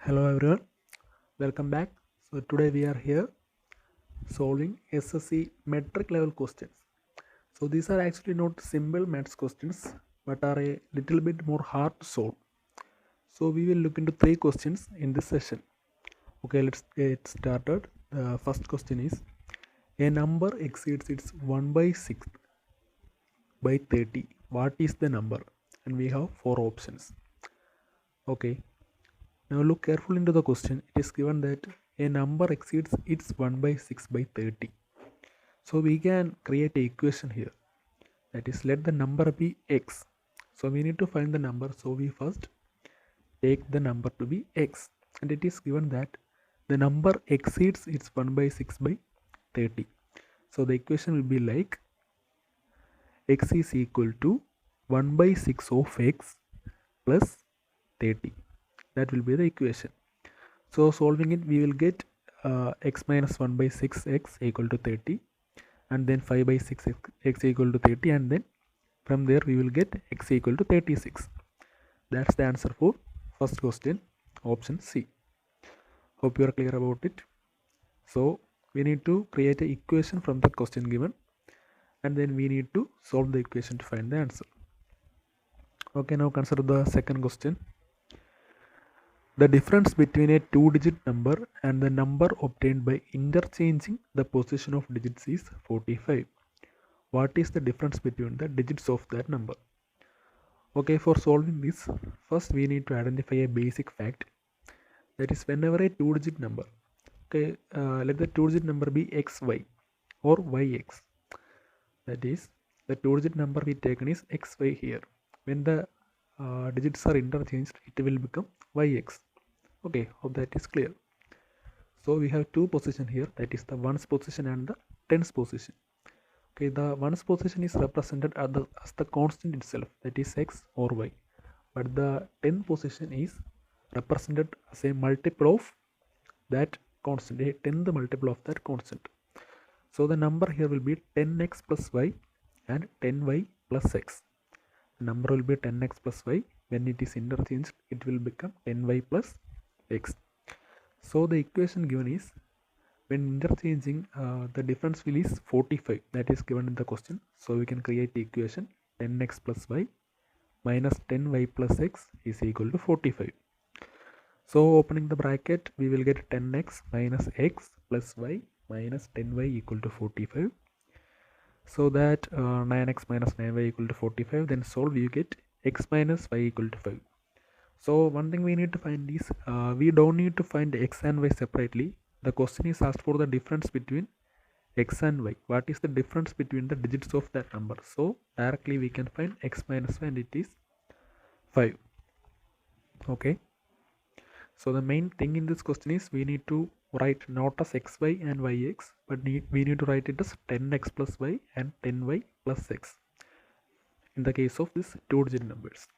Hello everyone, welcome back. So today we are here solving SSC metric level questions. So these are actually not simple maths questions but are a little bit more hard to solve. So we will look into three questions in this session. Okay, let's get started. The first question is a number exceeds its 1 by 6 by 30. What is the number? And we have four options. Okay, now look carefully into the question. It is given that a number exceeds its 1 by 6 by 30. So we can create an equation here. That is, let the number be x. So we need to find the number. So we first take the number to be x. And it is given that the number exceeds its 1 by 6 by 30. So the equation will be like x is equal to 1 by 6 of x plus 30. That will be the equation. So solving it, we will get x minus 1 by 6 x equal to 30, and then 5 by 6 x equal to 30, and then from there we will get x equal to 36. That's the answer for first question, option C. Hope you are clear about it. So we need to create an equation from the question given, and then we need to solve the equation to find the answer. Okay, now consider the second question. The difference between a two-digit number and the number obtained by interchanging the position of digits is 45. What is the difference between the digits of that number? Okay, for solving this, first we need to identify a basic fact. That is, whenever a two-digit number, okay, let the two-digit number be xy or yx. That is, the two-digit number we taken is xy here. When the digits are interchanged, it will become yx. Okay, hope that is clear. So we have two position here, that is the ones position and the tens position. Okay, the ones position is represented as the constant itself, that is x or y, but the tenth position is represented as a multiple of that constant, a tenth multiple of that constant. So the number here will be 10x plus y and 10y plus x. The number will be 10x plus y. When it is interchanged, it will become 10y plus x. So the equation given is, when interchanging, the difference will is 45. That is given in the question. So we can create the equation 10x plus y minus 10y plus x is equal to 45. So opening the bracket, we will get 10x minus x plus y minus 10y equal to 45. So that 9x minus 9y equal to 45. Then solve, you get x minus y equal to 5. So one thing we need to find is, we don't need to find x and y separately. The question is asked for the difference between x and y. What is the difference between the digits of that number? So directly we can find x minus y, and it is 5. Okay. So the main thing in this question is, we need to write not as xy and yx, but we need to write it as 10x plus y and 10y plus x in the case of these two-digit numbers.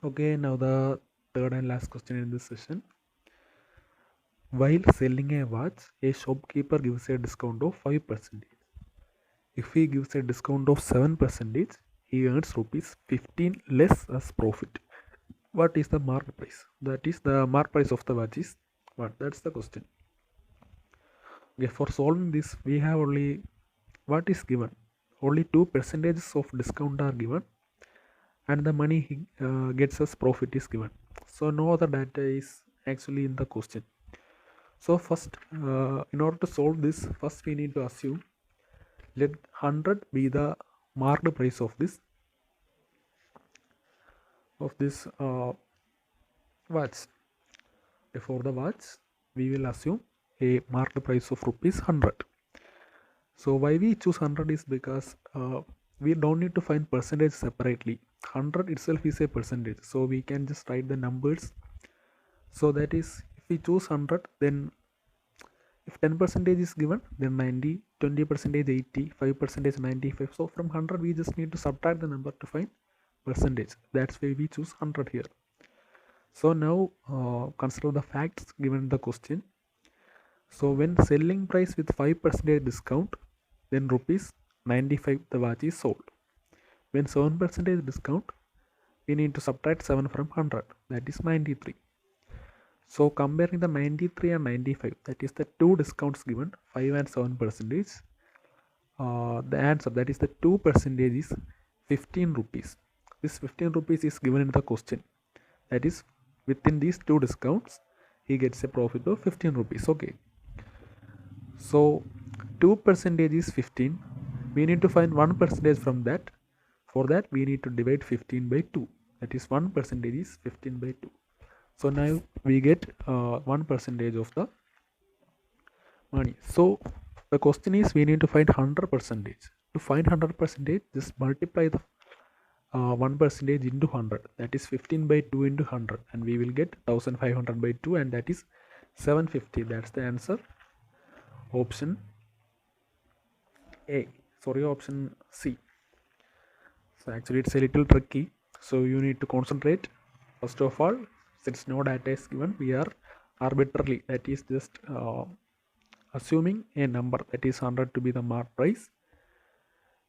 Okay, now the third and last question in this session. While selling a watch, a shopkeeper gives a discount of 5%. If he gives a discount of 7%, he earns rupees 15 less as profit. What is the mark price? That is, the mark price of the watch is what? That's the question. Okay, for solving this, we have only what is given. Only 2% of discount are given, and the money he gets as profit is given. So no other data is actually in the question. So first, in order to solve this, first we need to assume, let 100 be the marked price of this watch. For the watch, we will assume a marked price of rupees 100. So why we choose 100 is because we don't need to find percentage separately. 100 itself is a percentage, so we can just write the numbers. So that is, if we choose 100, then if 10% is given, then 90, 20% 80, 5% 95. So from 100 we just need to subtract the number to find percentage. That's why we choose 100 here. So now consider the facts given in the question. So when selling price with 5% discount, then rupees 95 the watch is sold. When 7% discount, we need to subtract 7 from 100, that is 93. So comparing the 93 and 95, that is the two discounts given, 5 and 7%. The answer, that is the 2% is 15 rupees. This 15 rupees is given in the question. That is, within these two discounts, he gets a profit of 15 rupees. Okay. So 2% is 15. We need to find 1% from that. For that, we need to divide 15 by 2. That is 1% is 15 by 2. So now we get 1% of the money. So the question is, we need to find 100%. To find 100%, just multiply the 1% into 100. That is 15 by 2 into 100, and we will get 1500 by 2, and that is 750. That's the answer. Option A. Sorry, option C. So actually it's a little tricky. So you need to concentrate. First of all, since no data is given, we are arbitrarily, that is just assuming a number, that is 100 to be the mark price.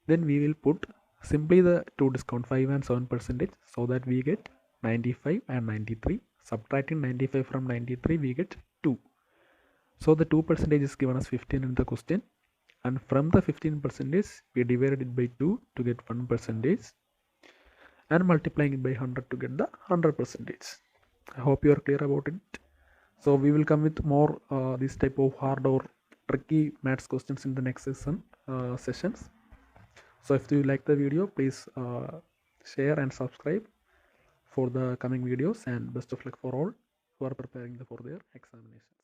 Then we will put simply the two discount, 5 and 7%, so that we get 95 and 93. Subtracting 95 from 93, we get 2. So the 2% is given as 15 in the question, and from the 15% we divided it by 2 to get 1%, and multiplying it by 100 to get the 100%. I hope you are clear about it. So we will come with more this type of hard or tricky maths questions in the next sessions. So if you like the video, please share and subscribe for the coming videos, and best of luck for all who are preparing for their examinations.